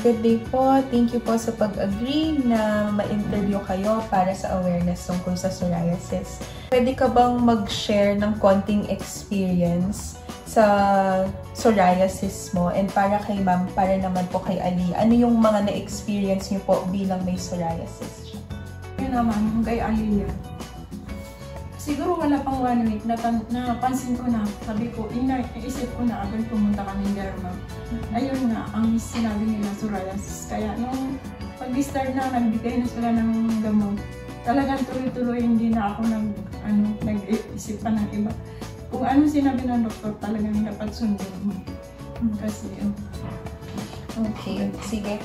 good day po. Thank you po sa pag-agree na ma-interview kayo para sa awareness tungkol sa psoriasis. Pwede ka bang mag-share ng konting experience sa psoriasis mo? And para kay ma'am, para naman po kay Ali, ano yung mga na-experience niyo po bilang may psoriasis? Yun naman, kay Ali yan. Siguro wala pang 1 week, napansin ko na, sabi ko, iisip ko na agad pumunta kami derma. Ayun nga, ang sinabi nila psoriasis. Kaya nung pag-start na, nagbigay na sila ng gamot. Talagang tuloy-tuloy, hindi na ako nag-isip pa ng iba. Kung anong sinabi ng doktor, talagang dapat sundin mo. Kasi yun. Okay, sige.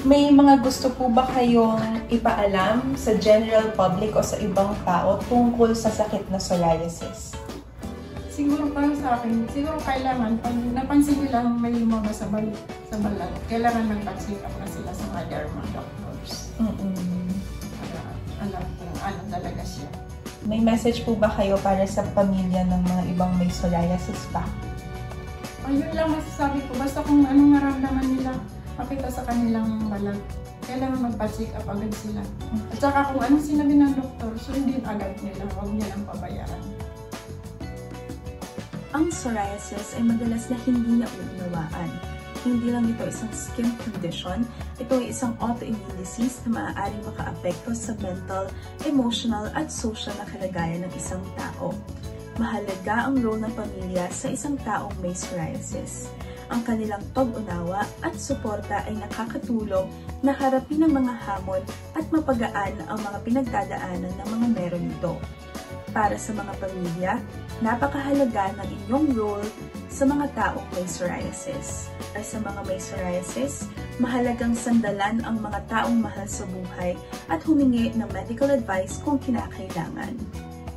May mga gusto po ba kayong ipaalam sa general public o sa ibang tao tungkol sa sakit na psoriasis? Siguro para sa akin, siguro kailangan, pag napansin nilang may lumabas sa balat, kailangan mag-check up na sila sa mga derma doctors. Para alam kung ano talaga siya. May message po ba kayo para sa pamilya ng mga ibang may psoriasis pa? Ayun lang masasabi ko, basta kung anong maramdaman nila, makita sa kanilang balat, kailangan magpa-check up agad sila. At saka kung anong sinabi ng doktor, sundin agad nila, huwag nilang pabayaan. Ang psoriasis ay madalas na hindi nauunawaan. Hindi lang ito isang skin condition, ito ay isang autoimmune disease na maaaring makaapekto sa mental, emotional at social na kalagayan ng isang tao. Mahalaga ang role ng pamilya sa isang taong may psoriasis. Ang kanilang pag-unawa at suporta ay nakakatulong na harapin ang mga hamon at mapagaan ang mga pinagdadaanan ng mga meron nito. Para sa mga pamilya, napakahalaga ng inyong role sa mga taong may psoriasis. Para sa mga may psoriasis, mahalagang sandalan ang mga taong mahal sa buhay at humingi ng medical advice kung kinakailangan.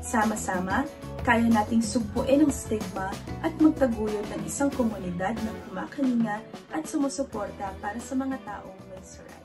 Sama-sama, kaya nating sugpuin ang stigma at magtaguyod ng isang komunidad na kumakalinga at sumusuporta para sa mga taong may psoriasis.